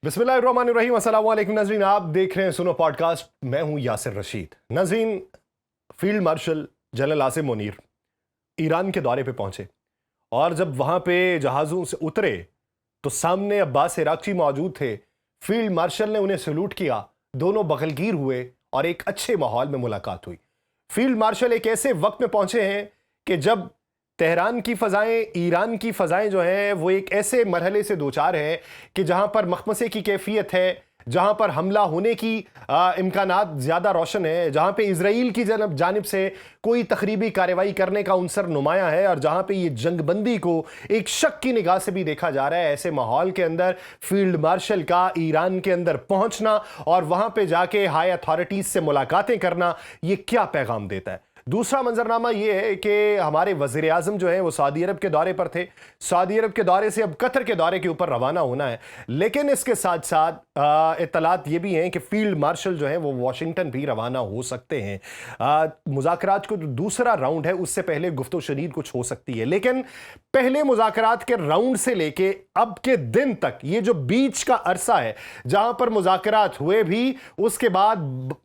बिस्मिल्लाहिर्रहमानिर्रहीम। अस्सलाम वालेकुम नाज़रीन, आप देख रहे हैं सुनो पॉडकास्ट। मैं हूं यासिर रशीद। नाज़रीन, field marshal general Asim Munir Iran के दौरे पे पहुंचे और जब वहां पे जहाज़ों से उतरे तो सामने अब्बास इराक़ची मौजूद थे। फील्ड मार्शल ने उन्हें सैल्यूट किया, दोनों बगलगीर हुए और एक अच्छे माहौल में मुलाकात हुई। फील्ड मार्शल एक ऐसे वक्त में पहुंचे हैं कि जब तेहरान की फ़ज़ाएं, ईरान की फ़ज़ाएं जो हैं वो एक ऐसे मरहले से दो चार हैं कि जहां पर मखमसे की कैफियत है, जहां पर हमला होने की इम्कानात ज़्यादा रोशन है, जहां पे इजराइल की जानिब से कोई तखरीबी कार्रवाई करने का उनसर नुमाया है और जहां पे ये जंगबंदी को एक शक की निगाह से भी देखा जा रहा है। ऐसे माहौल के अंदर फील्ड मार्शल का ईरान के अंदर पहुंचना और वहां पे जाके हाई अथॉरिटीज़ से मुलाकातें करना, ये क्या पैगाम देता है? दूसरा मंजरनामा यह है कि हमारे वज़ीर आज़म जो है वो सऊदी अरब के दौरे पर थे। सऊदी अरब के दौरे से अब कतर के दौरे के ऊपर रवाना होना है, लेकिन इसके साथ साथ इत्तलात ये भी हैं कि फील्ड मार्शल जो है वो वाशिंगटन भी रवाना हो सकते हैं। मुज़ाकरात को जो दूसरा राउंड है उससे पहले गुफ्तो शनीद कुछ हो सकती है, लेकिन पहले मुज़ाकरात के राउंड से लेके अब के दिन तक ये जो बीच का अरसा है जहां पर मुज़ाकरात हुए भी, उसके बाद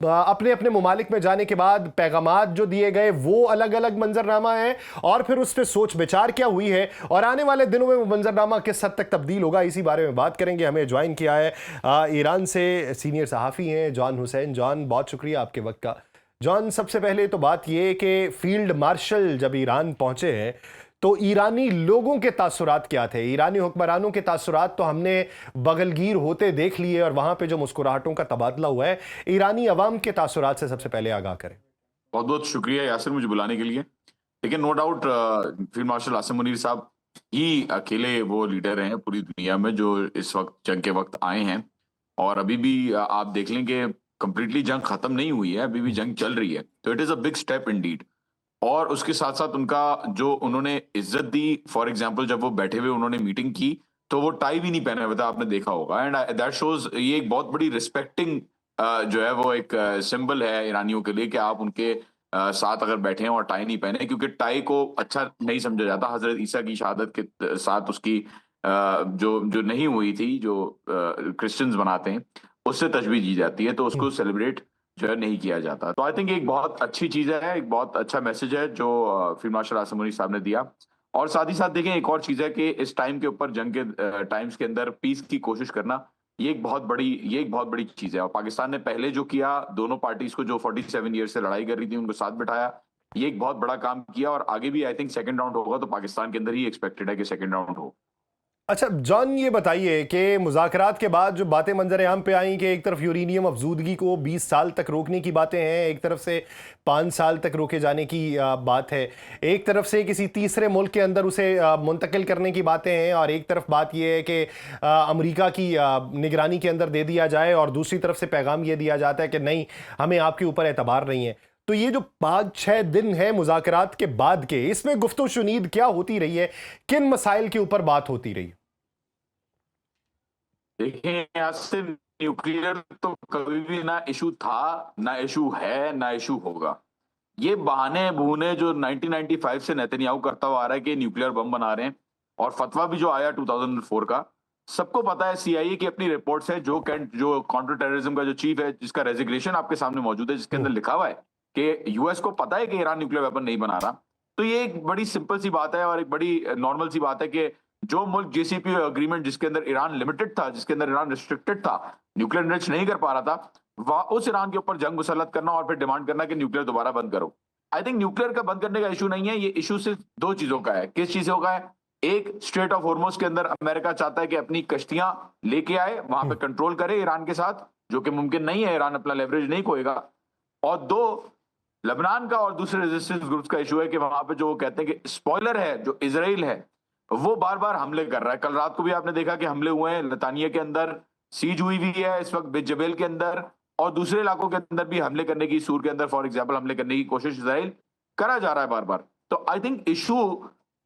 अपने अपने मुमालिक में जाने के बाद पैगामात जो दिए गए वो अलग अलग मंजरनामा है और फिर उस पर सोच विचार क्या हुई है और आने वाले दिनों में वो मंजरनामा किस हद तक तब्दील होगा, इसी बारे में बात करेंगे। हमें ज्वाइन किया है ईरान से सीनियर सहाफ़ी हैं जॉन हुसैन। जॉन, बहुत शुक्रिया आपके वक्त का। जॉन, सबसे पहले तो बात यह कि फील्ड मार्शल जब ईरान पहुंचे हैं तो ईरानी लोगों के तासुरात क्या थे? ईरानी हुक्मरानों के तासुरात तो हमने बगलगीर होते देख लिए और वहां पे जो मुस्कुराहटों का तबादला हुआ है, ईरानी अवाम के तासुरात से सबसे पहले आगाह करें। बहुत बहुत शुक्रिया यासिर मुझे बुलाने के लिए। लेकिन no doubt field marshal Asim Munir साहब ही अकेले वो लीडर हैं पूरी दुनिया में जो इस वक्त जंग के वक्त आए हैं, और अभी भी आप देख लें कि कंप्लीटली जंग खत्म नहीं हुई है, अभी भी जंग चल रही है। तो it is a big step Indeed. और उसके साथ साथ उनका जो उन्होंने इज्जत दी, फॉर एग्जाम्पल जब वो बैठे हुए उन्होंने मीटिंग की तो वो टाई भी नहीं पहने हुए थे, आपने देखा होगा। एंड दैट शोज ये एक बहुत बड़ी रिस्पेक्टिंग जो है वो एक सिंबल है ईरानियों के लिए कि आप उनके साथ अगर बैठे हैं और टाई नहीं पहने, क्योंकि टाई को अच्छा नहीं समझा जाता। हजरत ईसा की शहादत के साथ उसकी जो जो नहीं हुई थी, जो क्रिश्चियंस बनाते हैं, उससे तशबीह की जाती है, तो उसको सेलिब्रेट जो है नहीं किया जाता। तो आई थिंक एक बहुत अच्छी चीज है, एक बहुत अच्छा मैसेज है जो फील्ड मार्शल आसिम मुनीर साहब ने दिया। और साथ ही साथ देखें, एक और चीज है कि इस टाइम के ऊपर, जंग के टाइम्स के अंदर पीस की कोशिश करना, ये एक बहुत बड़ी चीज है। और पाकिस्तान ने पहले जो किया, दोनों पार्टीज को जो 47 ईयर से लड़ाई कर रही थी उनको साथ बिठाया, ये एक बहुत बड़ा काम किया। और आगे भी आई थिंक सेकंड राउंड होगा तो पाकिस्तान के अंदर ही एक्सपेक्टेड है कि सेकंड राउंड हो। अच्छा जॉन, ये बताइए कि मुज़ाकरात के बाद जो बातें मंजर आम पे आई कि एक तरफ यूरेनियम अफजूदगी को 20 साल तक रोकने की बातें हैं, एक तरफ से 5 साल तक रोके जाने की बात है, एक तरफ से किसी तीसरे मुल्क के अंदर उसे मुंतकिल करने की बातें हैं, और एक तरफ बात यह है कि अमेरिका की निगरानी के अंदर दे दिया जाए, और दूसरी तरफ से पैगाम यह दिया जाता है कि नहीं, हमें आपके ऊपर एतबार नहीं है। तो ये जो 5-6 दिन है मुज़ाकरात के बाद के, इसमें गुफ्तगू शुनीद क्या होती रही है? किन मसाइल के ऊपर बात होती रही? देखें, यहाँ से न्यूक्लियर तो कभी भी ना इशू था, ना इशू है, ना इशू होगा। ये बहाने बहूने जो 1995 से नेतन्याहू करता हुआ आ रहा है कि न्यूक्लियर बम बना रहे हैं, और फतवा भी जो आया 2004 का, सबको पता है। सीआईए की अपनी रिपोर्ट्स है, जो काउंटर टेररिज्म का जो चीफ है, जिसका रेजिग्नेशन आपके सामने मौजूद है, जिसके अंदर लिखा हुआ है कि यूएस को पता है कि ईरान न्यूक्लियर वेपन नहीं बना रहा। तो ये एक बड़ी सिंपल सी बात है और एक बड़ी नॉर्मल सी बात है कि जो मुल्क जेसीपी अग्रीमेंट, जिसके अंदर ईरान लिमिटेड था, जिसके अंदर ईरान रिस्ट्रिक्टेड था, न्यूक्लियर एनरिच नहीं कर पा रहा था, उस ईरान के ऊपर जंग मुसल्लत करना और फिर डिमांड करना कि न्यूक्लियर दोबारा बंद करो। आई थिंक न्यूक्लियर का बंद करने का इशू नहीं है, ये इशू सिर्फ दो चीजों का है। किस चीजों का है? एक, स्ट्रेट ऑफ हॉर्मुज के अंदर अमेरिका चाहता है कि अपनी कश्तियां लेके आए, वहां पे कंट्रोल करे ईरान के साथ, जो कि मुमकिन नहीं है, ईरान अपना लेवरेज नहीं खोएगा। और दो, लेबनान का और दूसरे रेजिस्टेंस ग्रुप्स का इशू है कि वहां पे जो वो कहते हैं कि स्पॉइलर है, जो इजराइल है, वो बार बार हमले कर रहा है। कल रात को भी आपने देखा कि हमले हुए हैं नतानिया के अंदर, सीज हुई भी है इस वक्त बेत जबेल के अंदर, और दूसरे इलाकों के अंदर भी हमले करने की, सूर के अंदर फॉर एग्जाम्पल हमले करने की कोशिश इजराइल करा जा रहा है बार बार। तो आई थिंक इशू,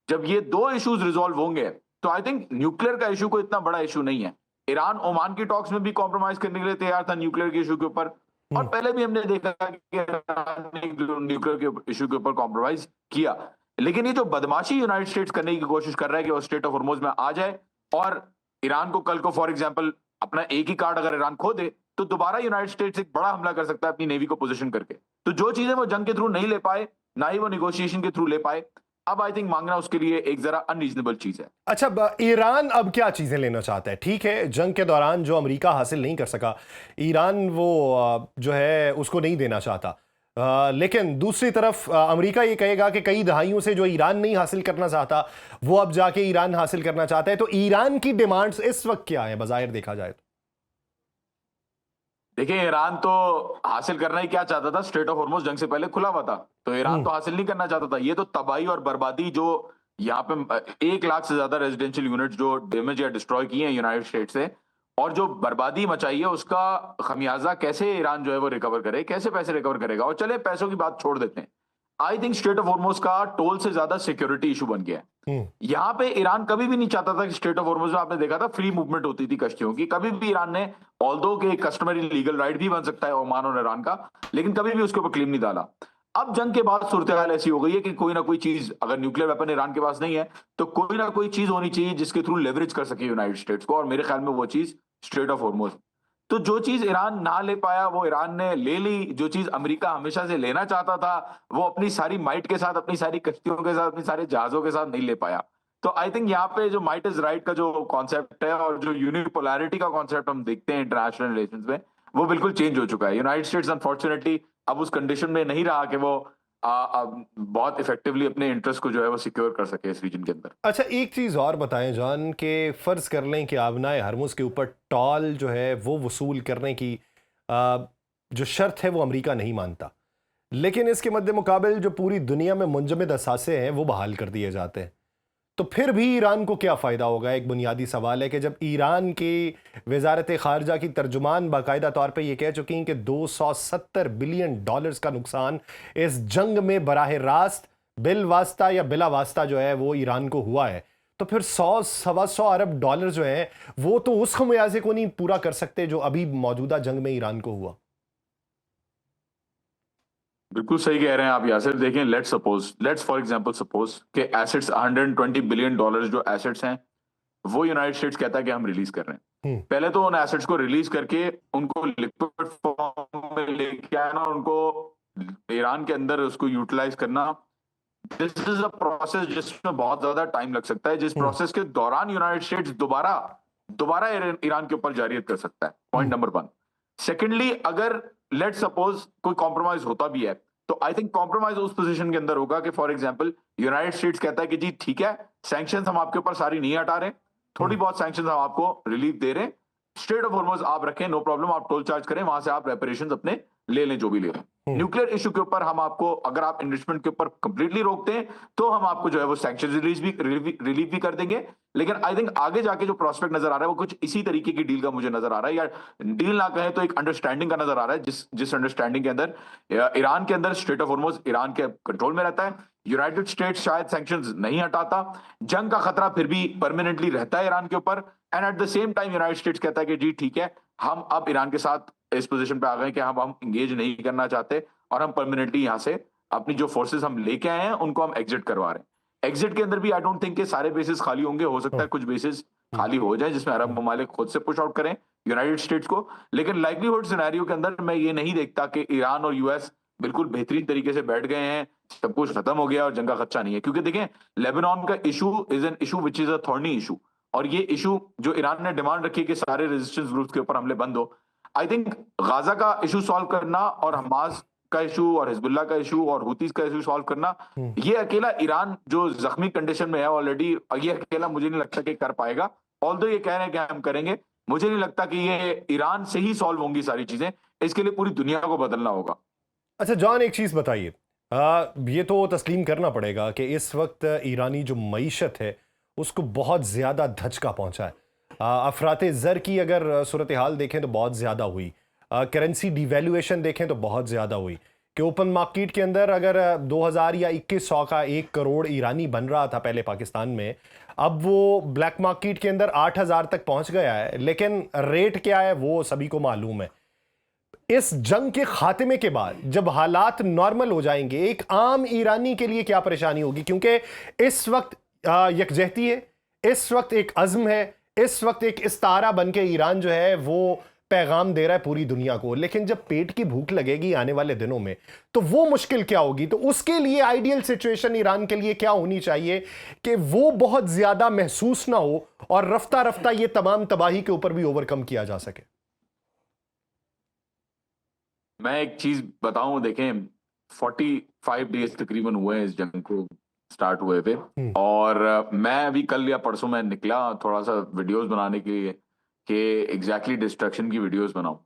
जब ये दो इश्यूज रिजॉल्व होंगे तो आई थिंक न्यूक्लियर का इशू कोई इतना बड़ा इशू नहीं है। ईरान ओमान की टॉक्स में भी कॉम्प्रोमाइज करने के लिए तैयार था न्यूक्लियर के इशू के ऊपर, और पहले भी हमने देखा कि ईरान ने न्यूक्लियर के इशू के ऊपर कॉम्प्रोमाइज किया। लेकिन ये जो बदमाशी यूनाइटेड स्टेट्स करने की कोशिश कर रहा है कि वो स्टेट ऑफ हॉर्मुज में आ जाए और ईरान को कल को फॉर एग्जांपल अपना एक ही कार्ड अगर ईरान खो दे तो दोबारा यूनाइटेड स्टेट्स एक बड़ा हमला कर सकता है अपनी नेवी को पोजीशन करके। तो जो चीजें वो जंग के थ्रू नहीं ले पाए, ना ही वो निगोशिएशन के थ्रू ले पाए, अब आई थिंक मांगना उसके लिए एक जरा अनरीजनेबल चीज है। अच्छा, ईरान अब क्या चीजें लेना चाहता है? ठीक है, जंग के दौरान जो अमेरिका हासिल नहीं कर सका, ईरान वो जो है उसको नहीं देना चाहता। लेकिन दूसरी तरफ अमेरिका ये कहेगा कि कई दहाइयों से जो ईरान नहीं हासिल करना चाहता, वो अब जाके ईरान हासिल करना चाहता है। तो ईरान की डिमांड्स इस वक्त क्या है बज़ाहिर देखा जाए तो? देखिए, ईरान तो हासिल करना ही क्या चाहता था, स्ट्रेट ऑफ हॉर्मुज जंग से पहले खुला हुआ था, तो ईरान तो हासिल नहीं करना चाहता था। ये तो तबाही और बर्बादी जो यहाँ पे 1 लाख से ज्यादा रेजिडेंशियल यूनिट जो डैमेज या डिस्ट्रॉय किए हैं यूनाइटेड स्टेट से, और जो बर्बादी मचाई है उसका खमियाजा कैसे ईरान जो है वो रिकवर करे, कैसे पैसे रिकवर करेगा। और चले पैसों की बात छोड़ देते हैं, I think straight of Hormuz का टोल से ज्यादा सिक्योरिटी इशू बन गया है। यहाँ पे ईरान कभी भी नहीं चाहता था कि स्ट्रेट ऑफ हॉर्मुज में आपने देखा था फ्री मूवमेंट होती थी कश्तियों की, कभी भी ईरान ने, ऑल्दो के कस्टमरी लीगल राइट भी बन सकता है ओमान और ईरान का, लेकिन कभी भी उसके ऊपर क्लेम नहीं डाला। अब जंग के बाद सूरत हाल ऐसी हो गई है कि कोई ना कोई चीज, अगर न्यूक्लियर वेपन ईरान के पास नहीं है तो कोई ना कोई चीज होनी चाहिए जिसके थ्रू लेवरेज कर सके यूनाइटेड स्टेट्स को, और मेरे ख्याल में वो चीज स्ट्रेट ऑफ हॉर्मुज। तो जो चीज ईरान ना ले पाया वो ईरान ने ले ली, जो चीज अमेरिका हमेशा से लेना चाहता था वो अपनी सारी माइट के साथ, अपनी सारी कश्तियों के साथ, अपने सारे जहाजों के साथ नहीं ले पाया। तो आई थिंक यहाँ पे जो माइट इज राइट का जो कॉन्सेप्ट है और जो यूनिपोलैरिटी का कॉन्सेप्ट हम देखते हैं इंटरनेशनल रिलेशंस में, वो बिल्कुल चेंज हो चुका है। यूनाइटेड स्टेट्स अनफॉर्चुनेटली अब उस कंडीशन में नहीं रहा कि वो बहुत इफेक्टिवली अपने इंटरेस्ट को जो है वो सिक्योर कर सके इस रीजन के अंदर। अच्छा, एक चीज़ और बताएं जान, कि फ़र्ज़ कर लें कि आबनाए हरमुज़ के ऊपर टॉल जो है वो वसूल करने की जो शर्त है वो अमेरिका नहीं मानता, लेकिन इसके मद्दे मुकाबिल जो पूरी दुनिया में मुंजमद असासे हैं वो बहाल कर दिए जाते हैं। तो फिर भी ईरान को क्या फ़ायदा होगा? एक बुनियादी सवाल है कि जब ईरान की वजारत ख़ारजा की तर्जुमान बाकायदा तौर पे ये कह चुकी हैं कि $270 बिलियन का नुकसान इस जंग में बराह रास्त बिल वास्ता या बिला वास्ता जो है वो ईरान को हुआ है, तो फिर 100-125 अरब डॉलर जो है वो तो उस खमियाजे को नहीं पूरा कर सकते जो अभी मौजूदा जंग में ईरान को हुआ। बिल्कुल सही कह रहे हैं आप यासिर। देखें, लेट्स फॉर एग्जांपल सपोज कि एसेट्स $120 बिलियन जो एसेट्स हैं वो यूनाइटेड स्टेट्स कहता है कि हम रिलीज कर रहे हैं। पहले तो उन एसेट्स को रिलीज करके उनको लिक्विड फॉर्म में लेके आना, उनको ईरान के अंदर उसको यूटिलाइज करना, दिस इज अ प्रोसेस जिसमें बहुत ज्यादा टाइम लग सकता है, जिस प्रोसेस के दौरान यूनाइटेड स्टेट्स दोबारा दोबारा ईरान के ऊपर जारियत कर सकता है। Point number 1। सेकेंडली, अगर लेट सपोज कोई कॉम्प्रोमाइज होता भी है तो आई थिंक कॉम्प्रोमाइज उस पोजीशन के अंदर होगा कि फॉर एग्जांपल यूनाइटेड स्टेट्स कहता है कि जी ठीक है, सैंक्शंस हम आपके ऊपर सारी नहीं हटा रहे, थोड़ी बहुत सैंक्शंस हम आपको रिलीफ दे रहे हैं, स्ट्रेट ऑफ हॉर्मुज आप रखें, नो प्रॉब्लम, आप टोल चार्ज करें, वहां से आप रेपरेशंस अपने ले लें जो भी ले लें। न्यूक्लियर इशू के ऊपर हम आपको, अगर आप इन्वेस्टमेंट के ऊपर कंप्लीटली रोकते हैं तो हम आपको जो है वो सैंक्शन रिलीफ भी कर देंगे। लेकिन आई थिंक आगे जाके जो प्रोस्पेक्ट नजर आ रहा है वो कुछ इसी तरीके की डील का मुझे नजर आ रहा है, या डील ना कहें तो एक अंडरस्टैंडिंग का नजर आ रहा है, जिस अंडरस्टैंडिंग के अंदर ईरान के अंदर स्ट्रेट ऑफ हॉर्मुज ईरान के कंट्रोल में रहता है, यूनाइटेड स्टेट्स शायद सैंक्शंस नहीं हटाता, जंग का खतरा फिर भी परमानेंटली रहता है ईरान के ऊपर, and at the same time United states कहता है कि जी ठीक है, हम अब ईरान के साथ इस पोजीशन पे आ गए कि हम इंगेज नहीं करना चाहते और हम परमानेंटली यहां से अपनी जो फोर्सेस हम लेके आए हैं उनको हम एग्जिट करवा रहे हैं। एग्जिट के अंदर भी आई डोंट थिंक कि सारे बेसिस खाली होंगे, हो सकता है कुछ बेसिस खाली हो जाए जिसमें अरब ममालिक खुद से पुश आउट करें यूनाइटेड स्टेट्स को, लेकिन लाइवलीहुड सिनेरियो के अंदर मैं ये नहीं देखता कि ईरान और यूएस बिल्कुल बेहतरीन तरीके से बैठ गए हैं, सब कुछ खत्म हो गया और जंग का खदशा नहीं है। क्योंकि देखें, लेबनान का issue is an issue which is a thorny issue, और ये इशू जो ईरान ने डिमांड रखी है कि सारे रेजिस्टेंस ग्रुप्स के ऊपर हमले बंद हो, आई थिंक गाजा का इशू सॉल्व करना और हमास का इशू और हिजबुल्लाह का इशू और हुतीस का इशू सॉल्व करना, ये अकेला ईरान जो जख्मी कंडीशन में है ऑलरेडी, ये अकेला मुझे नहीं लगता कि कर पाएगा। ऑल्दो ये कह रहे हैं कि हम करेंगे, मुझे नहीं लगता कि ये ईरान से ही सॉल्व होंगी सारी चीजें, इसके लिए पूरी दुनिया को बदलना होगा। अच्छा जॉन, एक चीज बताइए, ये तो तस्लीम करना पड़ेगा कि इस वक्त ईरानी जो मईशत है उसको बहुत ज्यादा धचका पहुंचा है। अफराते ज़र की अगर सूरत हाल देखें तो बहुत ज़्यादा हुई, करेंसी डिवैल्यूएशन देखें तो बहुत ज़्यादा हुई, कि ओपन मार्केट के अंदर अगर 2000 या 2100 का 1 करोड़ ईरानी बन रहा था पहले पाकिस्तान में, अब वो ब्लैक मार्केट के अंदर 8000 तक पहुंच गया है। लेकिन रेट क्या है वो सभी को मालूम है। इस जंग के खात्मे के बाद जब हालात नॉर्मल हो जाएंगे, एक आम ईरानी के लिए क्या परेशानी होगी? क्योंकि इस वक्त यकजहती है, इस वक्त एक अज़्म है, इस वक्त एक इस्तारा बन के ईरान जो है वो पैगाम दे रहा है पूरी दुनिया को, लेकिन जब पेट की भूख लगेगी आने वाले दिनों में तो वो मुश्किल क्या होगी? तो उसके लिए आइडियल सिचुएशन ईरान के लिए क्या होनी चाहिए कि वो बहुत ज्यादा महसूस ना हो और रफ्ता रफ्ता ये तमाम तबाही के ऊपर भी ओवरकम किया जा सके? मैं एक चीज बताऊं, देखें 45 डेज तकरीबन हुए हैं इस जंग को स्टार्ट हुए थे। और मैं अभी कल या परसों में निकला थोड़ा सा वीडियोस बनाने के लिए कि एग्जैक्टली डिस्ट्रक्शन की वीडियोस बनाऊं।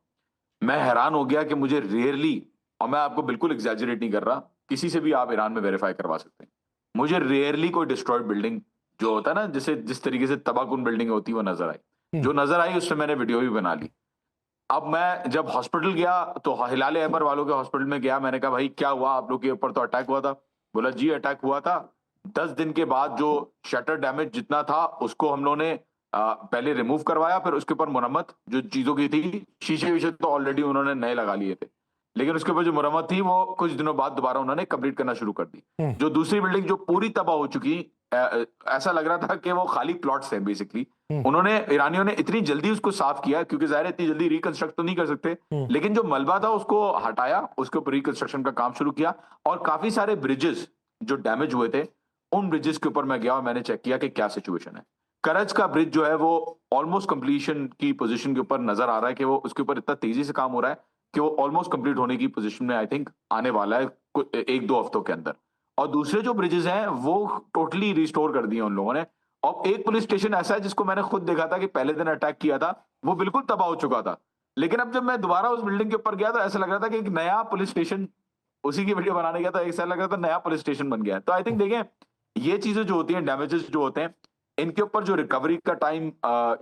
मैं हैरान हो गया कि मुझे रेयरली, और मैं आपको बिल्कुल एग्जैजरेट नहीं कर रहा, किसी से भी आप ईरान में वेरीफाई करवा सकते हैं, मुझे रेयरली कोई डिस्ट्रॉयड बिल्डिंग जो होता है ना, जैसे जिस तरीके से तबाहकुन बिल्डिंग होती है वो नजर आई। जो नजर आई उससे मैंने वीडियो भी बना ली। अब मैं जब हॉस्पिटल गया तो हिलाल अहमर वालों के हॉस्पिटल में गया, मैंने कहा भाई क्या हुआ, आप लोग के ऊपर तो अटैक हुआ था। बोला जी अटैक हुआ था, 10 दिन के बाद जो शटर डैमेज जितना था उसको हम लोगों ने पहले रिमूव करवाया, फिर उसके ऊपर मुरम्मत जो चीजों की थी, शीशे वीशे तो ऑलरेडी उन्होंने नए लगा लिए थे, लेकिन उसके ऊपर जो मुरम्मत थी वो कुछ दिनों बाद दोबारा उन्होंने कंप्लीट करना शुरू कर दी। जो दूसरी बिल्डिंग जो पूरी तबाह हो चुकी, ऐसा लग रहा था कि वो खाली प्लॉट्स थे बेसिकली। उन्होंने, ईरानियों ने इतनी जल्दी उसको साफ किया, क्योंकि जाहिर है इतनी जल्दी रिकंस्ट्रक्ट तो नहीं कर सकते, लेकिन जो मलबा था उसको हटाया, उसके ऊपर रिकंस्ट्रक्शन का काम शुरू किया। और काफी सारे ब्रिजेस जो डैमेज हुए थे, उन ब्रिजेस के ऊपर मैं गया और मैंने चेक किया कि क्या सिचुएशन है। करज का ब्रिज जो है वो ऑलमोस्ट कंप्लीशन की पोजीशन के ऊपर नजर आ रहा है कि वो उसके ऊपर इतना तेजी से काम हो रहा है कि वो ऑलमोस्ट कंप्लीट होने की पोजीशन में आई थिंक आने वाला है 1-2 हफ्तों के अंदर। और दूसरे जो ब्रिजेस हैं वो टोटली रिस्टोर कर दिए उन लोगों ने। और एक पुलिस स्टेशन ऐसा है जिसको मैंने खुद देखा था कि पहले दिन अटैक किया था, वो बिल्कुल तबाह हो चुका था, लेकिन अब जब मैं दोबारा उस बिल्डिंग के ऊपर गया तो ऐसा लग रहा था कि एक नया पुलिस स्टेशन, उसी की वीडियो बनाने गया था, ऐसा लग रहा था नया पुलिस स्टेशन बन गया है। तो आई थिंक देखें, ये चीजें जो होती हैं, डैमेजेस जो होते हैं, इनके ऊपर जो रिकवरी का टाइम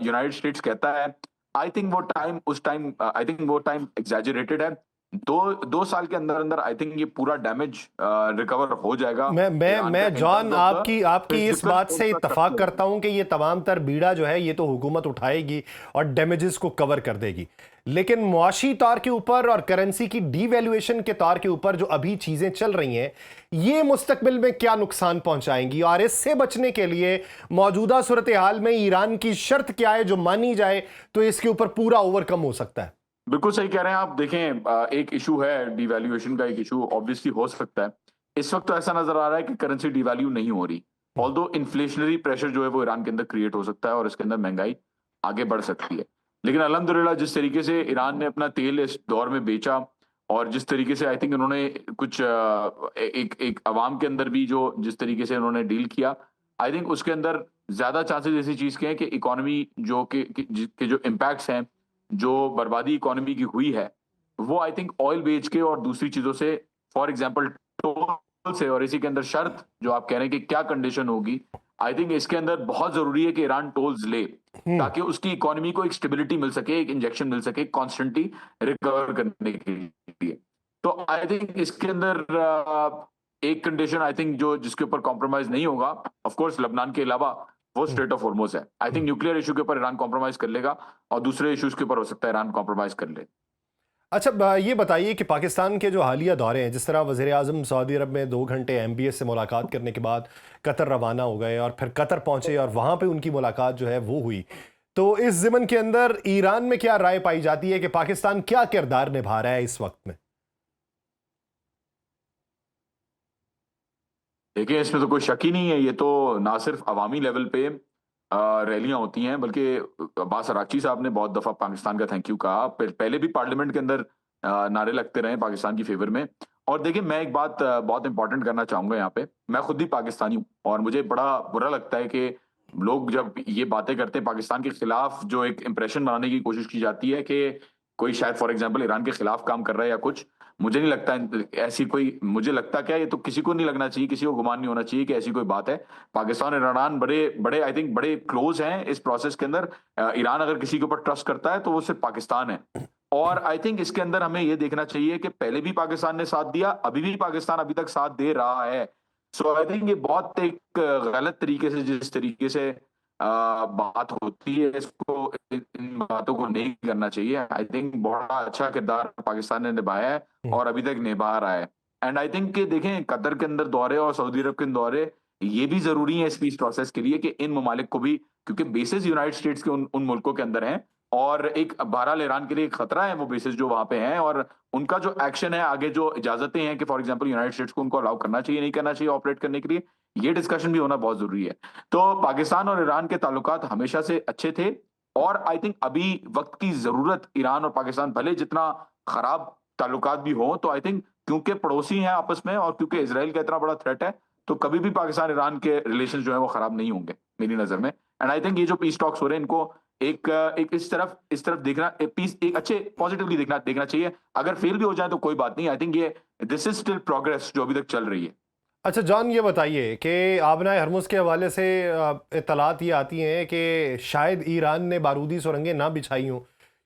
यूनाइटेड स्टेट्स कहता है, आई थिंक वो टाइम, उस टाइम आई थिंक वो टाइम एग्जैजरेटेड है। 2 साल के अंदर अंदर आई थिंक ये पूरा डैमेज रिकवर हो जाएगा। ईरान का मैं in John terms of the आपकी इस physical बात से इत्तफाक infrastructure। करता हूं कि ये तमाम तर बीड़ा जो है ये तो हुकूमत उठाएगी और डैमेजेस को कवर कर देगी, लेकिन मुआशी तौर के ऊपर और करेंसी की डीवैल्यूएशन के तौर के ऊपर जो अभी चीजें चल रही हैं, ये मुस्तकबिल में क्या नुकसान पहुंचाएंगी? और इससे बचने के लिए मौजूदा सूरत हाल में ईरान की शर्त क्या है जो मानी जाए तो इसके ऊपर पूरा ओवरकम हो सकता है? बिल्कुल सही कह रहे हैं आप। देखें, एक इशू है डिवैल्यूएशन का, एक इशू ऑब्वियसली हो सकता है। इस वक्त तो ऐसा नजर आ रहा है कि करेंसी डिवैल्यू नहीं हो रही, ऑल्दो इन्फ्लेशनरी प्रेशर जो है वो ईरान के अंदर क्रिएट हो सकता है और इसके अंदर महंगाई आगे बढ़ सकती है। लेकिन अल्हम्दुलिल्लाह जिस तरीके से ईरान ने अपना तेल इस दौर में बेचा, और जिस तरीके से आई थिंक उन्होंने कुछ एक एक अवाम के अंदर भी जो जिस तरीके से उन्होंने डील किया, आई थिंक उसके अंदर ज्यादा चांसेस ऐसी चीज के हैं कि इकोनॉमी जो के जो इम्पैक्ट्स हैं, जो बर्बादी इकोनॉमी की हुई है, वो आई थिंक ऑयल बेच के और दूसरी चीजों से, फॉर एग्जांपल टोल से, और इसी के अंदर शर्त जो आप कह रहे हैं कि क्या कंडीशन होगी, आई थिंक इसके अंदर बहुत जरूरी है कि ईरान टोल्स ले, ताकि उसकी इकोनॉमी को एक स्टेबिलिटी मिल सके, एक इंजेक्शन मिल सके कॉन्स्टेंटली रिकवर करने के लिए। तो आई थिंक इसके अंदर एक कंडीशन आई थिंक जो जिसके ऊपर कॉम्प्रोमाइज नहीं होगा, ऑफ कोर्स लेबनान के अलावा, वो स्ट्रेट ऑफ हॉर्मुज है। आई थिंक न्यूक्लियर इशू के ऊपर ईरान कॉम्प्रोमाइज कर लेगा और दूसरे इश्यूज के ऊपर हो सकता है ईरान कॉम्प्रोमाइज कर ले। अच्छा, ये बताइए कि पाकिस्तान के जो हालिया दौरे हैं, जिस तरह वज़ीर आज़म सऊदी अरब में 2 घंटे MBS से मुलाकात करने के बाद कतर रवाना हो गए और फिर कतर पहुंचे और वहां पे उनकी मुलाकात जो है वो हुई, तो इस ज़िमन के अंदर ईरान में क्या राय पाई जाती है कि पाकिस्तान क्या किरदार निभा रहा है इस वक्त में? देखिए, इसमें तो कोई शक ही नहीं है, ये तो ना सिर्फ अवामी लेवल पे रैलियां होती हैं, बल्कि अब्बास अराक्ची साहब ने बहुत दफा पाकिस्तान का थैंक यू कहा, पहले भी पार्लियामेंट के अंदर नारे लगते रहे पाकिस्तान की फेवर में। और देखिए, मैं एक बात बहुत इंपॉर्टेंट करना चाहूंगा यहाँ पे, मैं खुद भी पाकिस्तानी हूँ और मुझे बड़ा बुरा लगता है कि लोग जब ये बातें करते हैं पाकिस्तान के खिलाफ, जो एक इंप्रेशन बनाने की कोशिश की जाती है कि कोई शायद फॉर एग्जाम्पल ईरान के खिलाफ काम कर रहा है या कुछ, मुझे नहीं लगता ऐसी कोई, मुझे लगता क्या, ये तो किसी को नहीं लगना चाहिए, किसी को गुमान नहीं होना चाहिए कि ऐसी कोई बात है। पाकिस्तान और ईरान बड़े बड़े आई थिंक बड़े क्लोज हैं इस प्रोसेस के अंदर। ईरान अगर किसी के ऊपर ट्रस्ट करता है तो वो सिर्फ पाकिस्तान है। और आई थिंक इसके अंदर हमें ये देखना चाहिए कि पहले भी पाकिस्तान ने साथ दिया, अभी भी पाकिस्तान अभी तक साथ दे रहा है। सो आई थिंक ये बहुत एक गलत तरीके से, जिस तरीके से बात होती है, इसको इन बातों को नहीं करना चाहिए। आई थिंक बड़ा अच्छा किरदार पाकिस्तान ने निभाया है और अभी तक निभा रहा है। एंड आई थिंक कि देखें, कतर के अंदर दौरे और सऊदी अरब के दौरे ये भी जरूरी है इस पीस प्रोसेस के लिए कि इन ममालिक को भी, क्योंकि बेसिस यूनाइटेड स्टेट्स के उन मुल्कों के अंदर हैं, और एक बहरहाल ईरान के लिए एक खतरा है वो बेसिस जो वहां पे हैं, और उनका जो एक्शन है आगे, जो इजाजतें हैं कि फॉर एग्जांपल यूनाइटेड स्टेट्स को उनको अलाउ करना चाहिए नहीं करना चाहिए ऑपरेट करने के लिए, ये डिस्कशन भी होना बहुत जरूरी है। तो पाकिस्तान और ईरान के ताल्लुकात हमेशा से अच्छे थे, और आई थिंक अभी वक्त की जरूरत, ईरान और पाकिस्तान भले जितना खराब ताल्लुकात भी हो, तो आई थिंक क्योंकि पड़ोसी हैं आपस में और क्योंकि इसराइल का इतना बड़ा थ्रेट है, तो कभी भी पाकिस्तान ईरान के रिलेशन जो है वो खराब नहीं होंगे मेरी नजर में। एंड आई थिंक ये जो पीस टॉक्स हो रहे हैं इनको एक इस तरफ देखना, पीस एक अच्छे पॉजिटिवली देखना देखना चाहिए। अगर फेल भी हो जाए तो कोई बात नहीं, आई थिंक ये दिस इज स्टिल प्रोग्रेस जो अभी तक चल रही है। अच्छा जॉन, ये बताइए कि आबनाए हरमुज़ के हवाले से इत्तलात ये आती हैं कि शायद ईरान ने बारूदी सुरंगें ना बिछाई हों,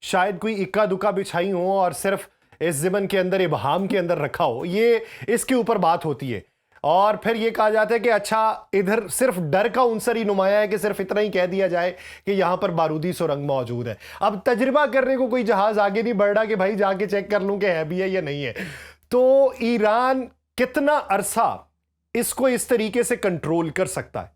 शायद कोई इक्का दुक्का बिछाई हों और सिर्फ इस ज़िमन के अंदर, इबहाम के अंदर रखा हो, ये इसके ऊपर बात होती है। और फिर ये कहा जाता है कि अच्छा, इधर सिर्फ डर का उनसर ही नुमाया है कि सिर्फ इतना ही कह दिया जाए कि यहां पर बारूदी सुरंग मौजूद है। अब तजर्बा करने को कोई जहाज आगे नहीं बढ़ रहा कि भाई जाके चेक कर लूं कि है भी है या नहीं है। तो ईरान कितना अरसा इसको इस तरीके से कंट्रोल कर सकता है?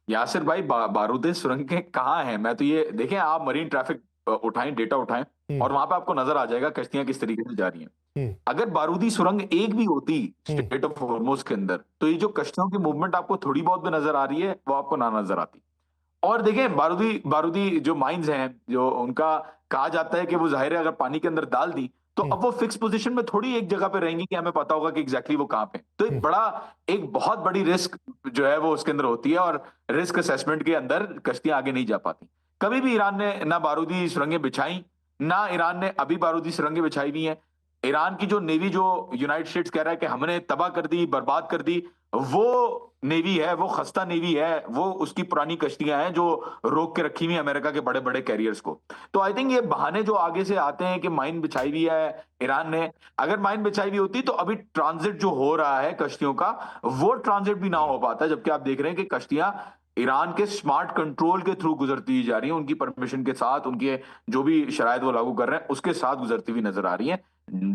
यासिर भाई, बारूदी सुरंगें कहाँ हैं? मैं तो ये देखें, आप मरीन ट्रैफिक उठाएं, डेटा उठाएं, और वहां पे आपको नजर आ जाएगा कश्तियां किस तरीके से जा रही हैं। अगर बारूदी सुरंग एक भी होती स्ट्रेट ऑफ हॉर्मुज के अंदर, तो ये जो कश्तियों की मूवमेंट आपको थोड़ी बहुत भी नजर आ रही है वो आपको ना नजर आती। और देखें, बारूदी बारूदी जो माइंस हैं, जो उनका कहा जाता है कि वो जाहिर है अगर पानी के अंदर डाल दी तो अब वो फिक्स पोजीशन में थोड़ी एक जगह पे रहेंगी कि हमें पता होगा कि एग्जैक्टली वो कहां पे। तो एक बहुत बड़ी रिस्क जो है वो उसके अंदर होती है, और रिस्क असेसमेंट के अंदर कश्तियां आगे नहीं जा पाती। कभी भी ईरान ने ना बारूदी सुरंगें बिछाई, ना ईरान ने अभी बारूदी सुरंगें बिछाई हुई हैं। ईरान की जो नेवी, जो यूनाइटेड स्टेट्स कह रहा है कि हमने तबाह कर दी, बर्बाद कर दी, वो नेवी है, वो खस्ता नेवी है, वो उसकी पुरानी कश्तियां हैं जो रोक के रखी हुई है अमेरिका के बड़े बड़े कैरियर्स को। तो आई थिंक ये बहाने जो आगे से आते हैं कि माइन बिछाई हुई है ईरान ने, अगर माइन बिछाई हुई होती तो अभी ट्रांजिट जो हो रहा है कश्तियों का, वो ट्रांजिट भी ना हो पाता। जबकि आप देख रहे हैं कि कश्तियां ईरान के स्मार्ट कंट्रोल के थ्रू गुजरती जा रही हैं, उनकी परमिशन के साथ, उनके जो भी शरायत वो लागू कर रहे हैं उसके साथ गुजरती हुई नजर आ रही हैं,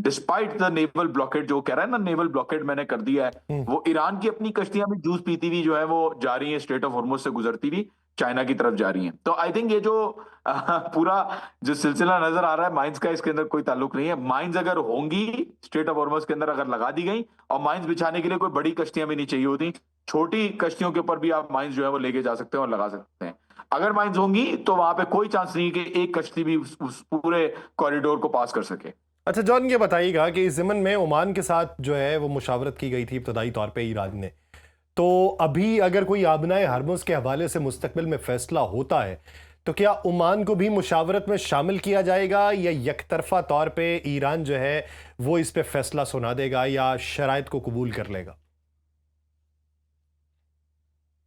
डिस्पाइट द नेवल ब्लॉकेड। जो कह रहा है ना, नेवल ब्लॉकेड मैंने कर दिया है, वो ईरान की अपनी कश्तियां भी जूस पीती हुई जो है वो जा रही हैं, स्ट्रेट ऑफ हॉर्मुज से गुजरती हुई चाइना की तरफ जा रही हैं। तो आई थिंक ये जो पूरा जो सिलसिला नजर आ रहा है माइंस का, इसके अंदर कोई ताल्लुक नहीं है। माइंस अगर होंगी स्ट्रेट ऑफ हॉर्मुज के अंदर, अगर लगा दी गई, और माइंस बिछाने के लिए कोई बड़ी कश्तियां भी नहीं चाहिए होती, छोटी कश्तियों के ऊपर भी आप माइंस जो है वो लेके जा सकते हैं और लगा सकते हैं। अगर माइंस होंगी तो वहां पे कोई चांस नहीं कि एक कश्ती भी उस पूरे कॉरिडोर को पास कर सके। अच्छा जॉन, ये बताइएगा कि इस ज़मन में ओमान के साथ जो है वो मुशावरत की गई थी इब्तदाई तौर पे ईरान ने, तो अभी अगर कोई आबनाए हरमुज़ के हवाले से मुस्तकबिल में फैसला होता है तो क्या ओमान को भी मुशावरत में शामिल किया जाएगा, या यकतरफा तौर पे ईरान जो है वो इस पे फैसला सुना देगा या शराइत को कबूल कर लेगा?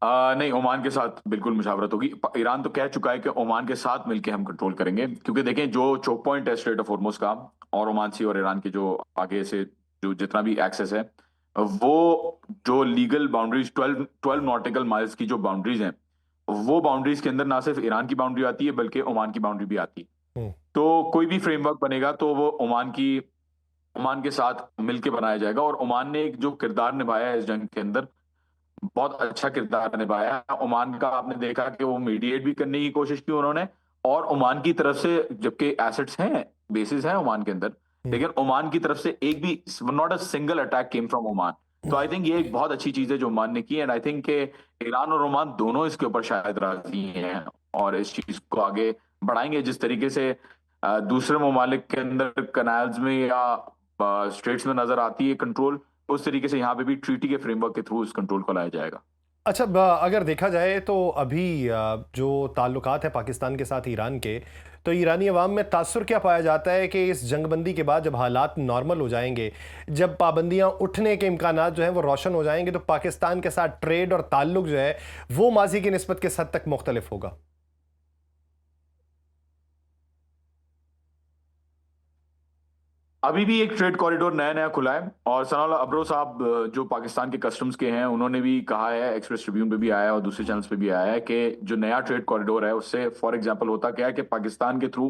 नहीं, ओमान के साथ बिल्कुल मुशावरत होगी। ईरान तो कह चुका है कि ओमान के साथ मिलकर हम कंट्रोल करेंगे, क्योंकि देखें जो चोक पॉइंट है स्ट्रेट ऑफ हॉर्मुज का, और ओमान सी और ईरान की जो आगे से जो जितना भी एक्सेस है, वो जो लीगल बाउंड्रीज 12 नॉटिकल माइल्स की जो बाउंड्रीज हैं, वो बाउंड्रीज के अंदर ना सिर्फ ईरान की बाउंड्री आती है बल्कि ओमान की बाउंड्री भी आती है। तो कोई भी फ्रेमवर्क बनेगा तो वो ओमान के साथ मिलकर बनाया जाएगा। और ओमान ने एक जो किरदार निभाया है इस जंग के अंदर, बहुत अच्छा किरदार निभाया है ओमान का। आपने देखा कि वो मीडिएट भी करने की कोशिश की उन्होंने, और ओमान की तरफ से, जबकि एसेट्स हैं, बेसिस हैं ओमान के अंदर, लेकिन ओमान की तरफ से एक भी, not a single attack came from Oman. तो आई थिंक ये एक बहुत अच्छी चीज है जो ओमान ने की, एंड आई थिंक के ईरान और ओमान दोनों इसके ऊपर शायद राजी हैं और इस चीज को आगे बढ़ाएंगे। जिस तरीके से दूसरे ममालिक के अंदर कनाल्स में या स्ट्रेट्स में नजर आती है कंट्रोल, उस तरीके से यहाँ पे भी ट्रीटी के फ्रेमवर्क के थ्रू उस कंट्रोल को लाया जाएगा। अच्छा, अगर देखा जाए तो अभी जो ताल्लुकात है पाकिस्तान के साथ ईरान के, तो ईरानी अवाम में तासुर क्या पाया जाता है कि इस जंगबंदी के बाद जब हालात नॉर्मल हो जाएंगे, जब पाबंदियां उठने के इम्कानात जो हैं वो रोशन हो जाएंगे, तो पाकिस्तान के साथ ट्रेड और ताल्लुक जो है वो माजी की निस्बत किस हद तक मुख्तलिफ होगा? अभी भी एक ट्रेड कॉरिडोर नया नया खुला है, और सनाउल्लाह अब्रो साहब जो पाकिस्तान के कस्टम्स के हैं, उन्होंने भी कहा है, एक्सप्रेस ट्रिब्यून पे भी आया है और दूसरे चैनल्स पे भी आया है, कि जो नया ट्रेड कॉरिडोर है उससे फॉर एग्जांपल होता क्या है कि पाकिस्तान के थ्रू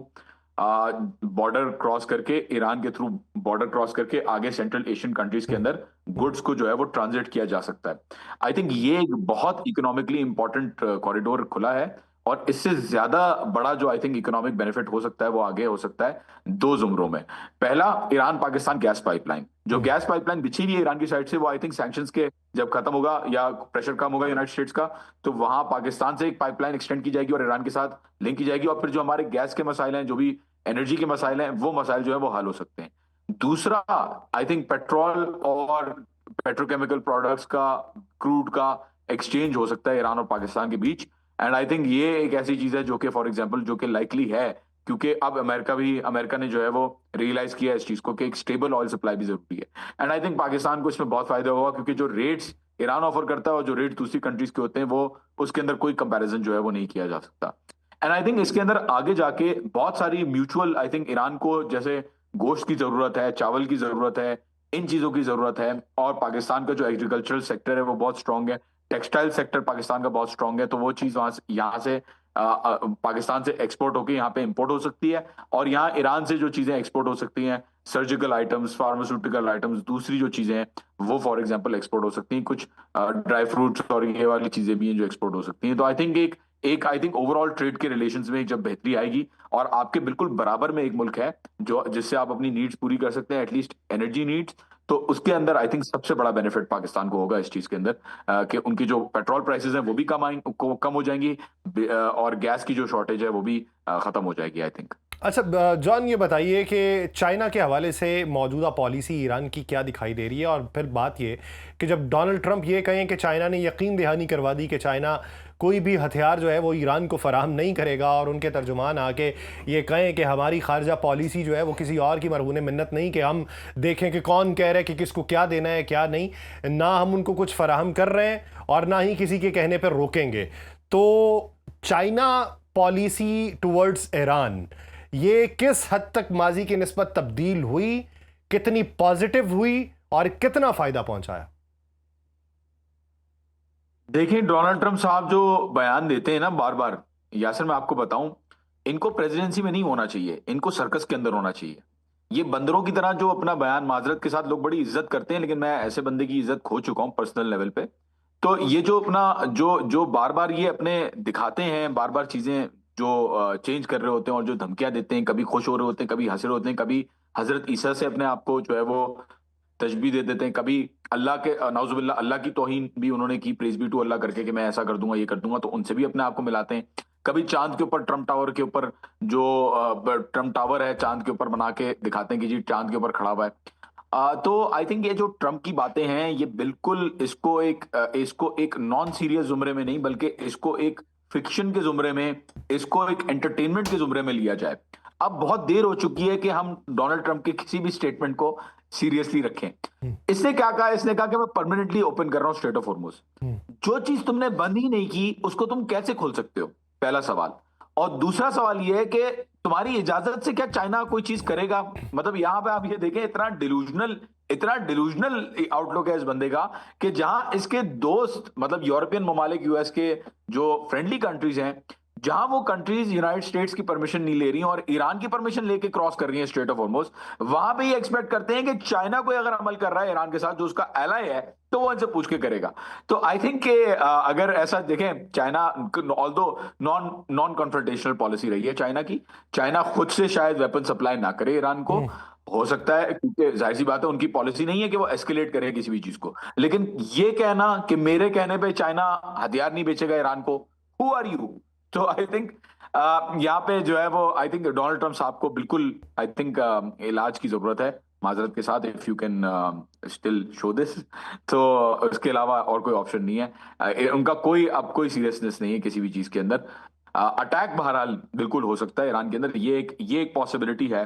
बॉर्डर क्रॉस करके, ईरान के थ्रू बॉर्डर क्रॉस करके आगे सेंट्रल एशियन कंट्रीज के अंदर गुड्स को जो है वो ट्रांजिट किया जा सकता है। आई थिंक ये एक बहुत इकोनॉमिकली इंपॉर्टेंट कॉरिडोर खुला है, और इससे ज्यादा बड़ा जो आई थिंक इकोनॉमिक बेनिफिट हो सकता है वो आगे हो सकता है दो जुमरों में। पहला, ईरान पाकिस्तान गैस पाइपलाइन, जो गैस पाइपलाइन बिछी हुई है ईरान की साइड से, वो आई थिंक सैंक्शंस के जब खत्म होगा या प्रेशर कम होगा यूनाइटेड स्टेट्स का, तो वहां पाकिस्तान से एक पाइपलाइन एक्सटेंड की जाएगी और ईरान के साथ लिंक की जाएगी, और फिर जो हमारे गैस के मसाइल हैं, जो भी एनर्जी के मसाइल हैं, वो मसाइल जो है वो हल हो सकते हैं। दूसरा, आई थिंक पेट्रोल और पेट्रोकेमिकल प्रोडक्ट्स का, क्रूड का एक्सचेंज हो सकता है ईरान और पाकिस्तान के बीच। एंड आई थिंक ये एक ऐसी चीज है जो कि फॉर एग्जांपल जो कि लाइकली है, क्योंकि अब अमेरिका ने जो है वो रियलाइज किया इस चीज को कि एक स्टेबल ऑयल सप्लाई भी जरूरी है। एंड आई थिंक पाकिस्तान को इसमें बहुत फायदा होगा, क्योंकि जो रेट्स ईरान ऑफर करता है और जो रेट दूसरी कंट्रीज के होते हैं, वो उसके अंदर कोई कंपैरिजन जो है वो नहीं किया जा सकता। एंड आई थिंक इसके अंदर आगे जाके बहुत सारी म्यूचुअल, आई थिंक ईरान को जैसे गोश्त की जरूरत है, चावल की जरूरत है, इन चीजों की जरूरत है, और पाकिस्तान का जो एग्रीकल्चरल सेक्टर है वो बहुत स्ट्रांग है, टेक्सटाइल सेक्टर पाकिस्तान का बहुत स्ट्रांग है, तो वो चीज वहां से, यहाँ से पाकिस्तान से एक्सपोर्ट होकर यहाँ पे इंपोर्ट हो सकती है, और यहाँ ईरान से जो चीजें एक्सपोर्ट हो सकती हैं, सर्जिकल आइटम्स, फार्मास्यूटिकल आइटम्स, दूसरी जो चीजें हैं वो फॉर एग्जांपल एक्सपोर्ट हो सकती हैं, कुछ ड्राई फ्रूट्स और ये वाली चीजें भी हैं जो एक्सपोर्ट हो सकती हैं। तो आई थिंक एक एक आई थिंक ओवरऑल ट्रेड के रिलेशंस में जब बेहतरी आएगी, और आपके बिल्कुल बराबर में एक मुल्क है जो जिससे आप अपनी नीड्स पूरी कर सकते हैं, एटलीस्ट एनर्जी नीड्स, तो उसके अंदर आई थिंक सबसे बड़ा बेनिफिट पाकिस्तान को होगा इस चीज के अंदर, कि उनकी जो पेट्रोल प्राइसेस हैं वो भी कम हो जाएंगी, और गैस की जो शॉर्टेज है वो भी खत्म हो जाएगी आई थिंक। अच्छा जॉन, ये बताइए कि चाइना के हवाले से मौजूदा पॉलिसी ईरान की क्या दिखाई दे रही है, और फिर बात ये कि जब डोनाल्ड ट्रंप ये कहें कि चाइना ने यकीन दहानी करवा दी कि चाइना कोई भी हथियार जो है वो ईरान को फराहम नहीं करेगा, और उनके तर्जुमान आके ये कहें कि हमारी खारजा पॉलिसी जो है वो किसी और की मरहून मिन्नत नहीं कि हम देखें कि कौन कह रहा है कि किसको क्या देना है क्या नहीं, ना हम उनको कुछ फराहम कर रहे हैं और ना ही किसी के कहने पर रोकेंगे। तो चाइना पॉलिसी टुवर्ड्स ईरान ये किस हद तक माजी की निस्बत तब्दील हुई, कितनी पॉजिटिव हुई और कितना फायदा पहुंचाया? देखिए, डोनाल्ड ट्रंप साहब जो बयान देते हैं ना बार बार, यासर मैं आपको बताऊं, इनको प्रेसिडेंसी में नहीं होना चाहिए, इनको सर्कस के अंदर होना चाहिए। ये बंदरों की तरह जो अपना बयान, माजरत के साथ लोग बड़ी इज्जत करते हैं, लेकिन मैं ऐसे बंदे की इज्जत खो चुका हूं पर्सनल लेवल पे। तो ये जो अपना जो जो बार बार ये अपने दिखाते हैं, बार बार चीजें जो चेंज कर रहे होते हैं और जो धमकियां देते हैं, कभी खुश हो रहे होते हैं, कभी हंस रहे होते हैं, कभी हजरत ईसा से अपने आप को जो है वो तशबीह दे देते हैं, कभी अल्लाह के नाउजुबिल्लाह अल्लाह की तौहीन भी उन्होंने की, प्रेज बी टू अल्लाह करके कि मैं ऐसा कर दूंगा, ये कर दूंगा, तो उनसे भी अपने आप को मिलाते हैं। कभी चांद के ऊपर, ट्रम्प टावर के ऊपर, जो ट्रम्प टावर है चांद के ऊपर बना के दिखाते हैं कि जी चांद के ऊपर खड़ा हुआ है। तो आई थिंक ये जो ट्रम्प की बातें हैं, ये बिल्कुल इसको एक नॉन सीरियस जुमरे में नहीं, बल्कि इसको एक फिक्शन के जुमरे में, इसको एक एंटरटेनमेंट के जुमरे में लिया जाए। अब बहुत देर हो चुकी है कि हम डोनाल्ड ट्रंप के किसी भी स्टेटमेंट को सीरियसली रखें। इसने क्या कहा? इसने कहा कि मैं परमानेंटली ओपन कर रहा हूं स्ट्रेट ऑफ हॉर्मुज। जो चीज तुमने बंद ही नहीं की उसको तुम कैसे खोल सकते हो? पहला सवाल। और दूसरा सवाल यह है कि तुम्हारी इजाजत से क्या चाइना कोई चीज करेगा? मतलब यहां पे आप ये देखें, इतना डिलूजनल आउटलुक है इस बंदे का, कि जहां इसके दोस्त, मतलब यूरोपियन ममालिक, यूएस के जो फ्रेंडली कंट्रीज हैं, जहां वो कंट्रीज यूनाइटेड स्टेट्स की परमिशन नहीं ले रही हैं और ईरान की परमिशन लेके क्रॉस कर रही हैं स्ट्रेट ऑफ हॉर्मुज, वहां पे ये एक्सपेक्ट करते हैं कि चाइना कोई अगर अमल कर रहा है ईरान के साथ, जो उसका एलाय है, तो वो इनसे पूछ के करेगा। तो आई थिंक कि अगर ऐसा देखें, China although non confrontational policy रही है चाइना की, चाइना खुद से शायद वेपन सप्लाई ना करे ईरान को, हो सकता है, क्योंकि जाहिर सी बात है उनकी पॉलिसी नहीं है कि वो एस्केलेट करे किसी भी चीज को। लेकिन ये कहना कि मेरे कहने पे चाइना हथियार नहीं बेचेगा ईरान को, हु आर यू? तो आई थिंक यहाँ पे जो है वो, आई थिंक डोनाल्ड ट्रंप साहब को बिल्कुल, आई थिंक इलाज की जरूरत है, माजरत के साथ, if you can still show this. तो उसके अलावा और कोई ऑप्शन नहीं है। उनका कोई सीरियसनेस नहीं है किसी भी चीज के अंदर। अटैक बहरहाल बिल्कुल हो सकता है ईरान के अंदर, ये एक पॉसिबिलिटी है।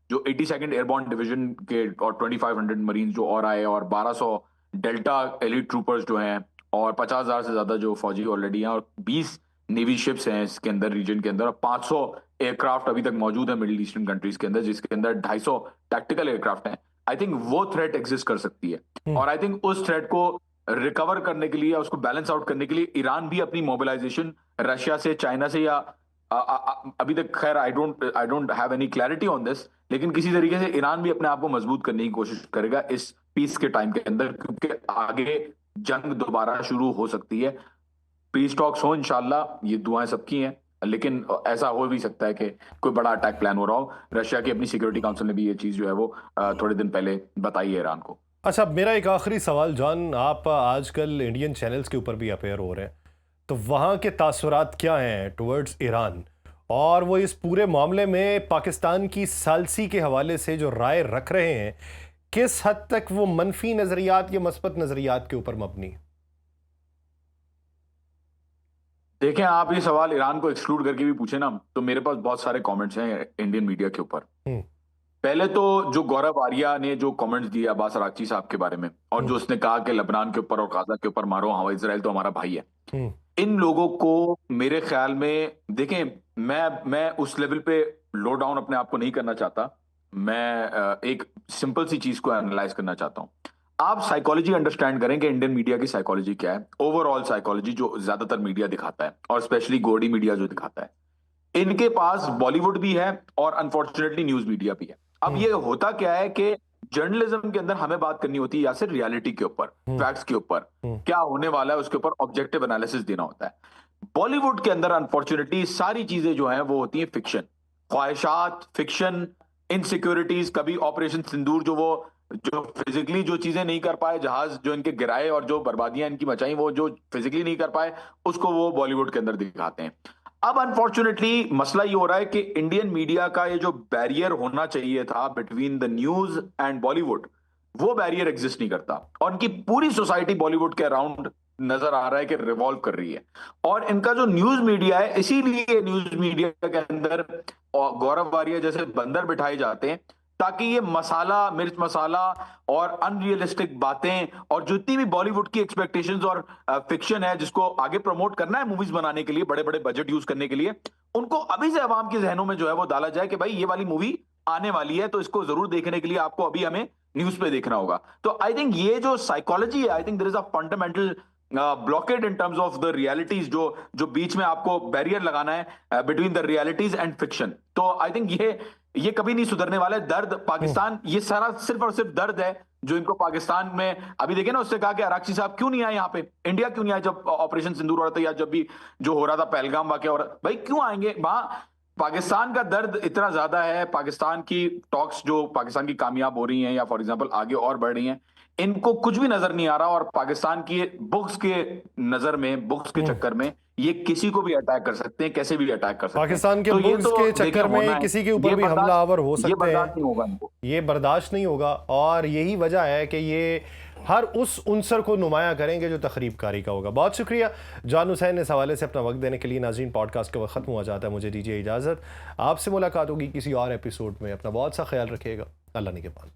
जो 82nd एयरबॉर्न डिवीजन के और 2500 मरीन जो और आए, और 1200 डेल्टा एलिट ट्रूपर्स जो हैं, और 50,000 से ज्यादा जो फौजी ऑलरेडी हैं, और 20 नेवी शिप्स हैं इसके अंदर, रीजन के अंदर, और 500 एयरक्राफ्ट अभी तक मौजूद है मिडिल ईस्टर्न कंट्रीज के अंदर, जिसके अंदर 250 टैक्टिकल एयरक्राफ्ट हैं। आई थिंक वो थ्रेट एग्जिस्ट कर सकती है, और आई थिंक उस थ्रेट को रिकवर करने के लिए, उसको बैलेंस आउट करने के लिए, ईरान भी अपनी मोबिलाइजेशन रशिया से, चाइना से, या अभी तक खैर I don't have any clarity on this, लेकिन किसी तरीके से ईरान भी अपने आप को मजबूत करने की कोशिश करेगा इस पीस के टाइम के अंदर, क्योंकि आगे जंग दोबारा शुरू हो सकती है। पीस टॉक्स हो इंशाल्लाह, ये दुआएं सबकी हैं, लेकिन ऐसा हो भी सकता है कि कोई बड़ा अटैक प्लान हो रहा हो। रशिया की अपनी सिक्योरिटी काउंसिल ने भी ये चीज जो है वो थोड़े दिन पहले बताई है ईरान को। अच्छा, मेरा एक आखिरी सवाल जॉन, आप आजकल इंडियन चैनल्स के ऊपर भी अपेयर हो रहे हैं, तो वहाँ के तासुरात क्या हैं टुवर्ड्स ईरान, और वो इस पूरे मामले में पाकिस्तान की सालसी के हवाले से जो राय रख रहे हैं, किस हद तक वो मनफी नजरियात या मस्बत नजरियात के ऊपर मबनी? देखें, आप ये सवाल ईरान को एक्सक्लूड करके भी पूछे ना, तो मेरे पास बहुत सारे कमेंट्स हैं इंडियन मीडिया के ऊपर। पहले तो जो गौरव आर्या ने जो कमेंट्स दिए अब्बास अरागची साहब के बारे में, और जो उसने कहा कि लेबनान के ऊपर और गाजा के ऊपर मारो, हाँ इजराइल तो हमारा भाई है, इन लोगों को मेरे ख्याल में, देखें, मैं उस लेवल पे लो डाउन अपने आप को नहीं करना चाहता। मैं एक सिंपल सी चीज को एनालाइज करना चाहता हूं। आप साइकोलॉजी अंडरस्टैंड करें कि इंडियन मीडिया की साइकोलॉजी क्या है, ओवरऑल साइकोलॉजी जो ज्यादातर मीडिया दिखाता है, और स्पेशली गोडी मीडिया जो दिखाता है। इनके पास बॉलीवुड भी है और अनफॉर्चुनेटली न्यूज मीडिया भी है। अब ये होता क्या है कि जर्नलिज्म के अंदर हमें बात करनी होती है या सिर्फ रियलिटी के ऊपर, फैक्ट्स के ऊपर, क्या होने वाला है उसके ऊपर ऑब्जेक्टिव एनालिसिस देना होता है। बॉलीवुड के अंदर अनफॉर्चुनेटली सारी चीजें जो हैं वो होती हैं फिक्शन, ख्वाहिशात, फिक्शन, इनसिक्योरिटीज। कभी ऑपरेशन सिंदूर जो फिजिकली जो चीजें नहीं कर पाए, जहाज जो इनके गिराए और जो बर्बादियां इनकी मचाई, वो जो फिजिकली नहीं कर पाए, उसको वो बॉलीवुड के अंदर दिखाते हैं। अब अनफॉर्चुनेटली मसला ये हो रहा है कि इंडियन मीडिया का ये जो बैरियर होना चाहिए था between the news and Bollywood, वो बैरियर एग्जिस्ट नहीं करता, और इनकी पूरी सोसाइटी बॉलीवुड के अराउंड नजर आ रहा है कि रिवॉल्व कर रही है। और इनका जो न्यूज मीडिया है, इसीलिए न्यूज मीडिया के अंदर गौरव वारिया जैसे बंदर बिठाए जाते हैं, ताकि ये मसाला, मिर्च मसाला और अनरियलिस्टिक बातें, और जितनी भी बॉलीवुड की एक्सपेक्टेशंस और फिक्शन है जिसको आगे प्रमोट करना है मूवीज बनाने के लिए, बड़े बड़े बजट यूज करने के लिए, उनको अभी से अवाम के जहनों में जो है वो डाला जाए कि भाई ये वाली मूवी आने वाली है, तो इसको जरूर देखने के लिए आपको अभी हमें न्यूज पे देखना होगा। तो आई थिंक ये जो साइकोलॉजी है, I think there is a fundamental blockade in terms of the realities, जो बीच में आपको बैरियर लगाना है between the realities and fiction. तो आई थिंक ये कभी नहीं सुधरने वाला है। दर्द पाकिस्तान, ये सारा सिर्फ और सिर्फ दर्द है जो इनको पाकिस्तान में, अभी देखे ना, उससे कहा कि अरागची साहब क्यों नहीं आए यहाँ पे, इंडिया क्यों नहीं आए जब ऑपरेशन सिंदूर हो रहा था, या जब भी जो हो रहा था पहलगाम वाकया हो रहा, भाई क्यों आएंगे वहां? पाकिस्तान का दर्द इतना ज्यादा है, पाकिस्तान की टॉक्स जो पाकिस्तान की कामयाब हो रही हैं या फॉर एग्जांपल आगे और बढ़ रही हैं, इनको कुछ भी नजर नहीं आ रहा, और पाकिस्तान की बुक्स के नजर में, बुक्स के चक्कर में ये किसी को भी अटैक कर सकते हैं, कैसे भी अटैक कर सकते हैं। पाकिस्तान के तो ये बुक्स तो के देखिए चक्कर में होना है, किसी के ऊपर ये भी हमलावर हो ये सकते बर्दाश्त नहीं हैं, होगा इनको। ये बर्दाश्त नहीं होगा, और यही वजह है कि ये हर उस उनसर को नुमाया करेंगे जो तखरीबकारी का होगा। बहुत शुक्रिया जान हुसैन, इस हवाले से अपना वक्त देने के लिए। नाज़रीन, पॉडकास्ट का वक्त ख़त्म हुआ जाता है, मुझे दीजिए इजाज़त। आपसे मुलाकात होगी किसी और एपिसोड में। अपना बहुत सा ख्याल रखिएगा। अल्लाह निगहबान।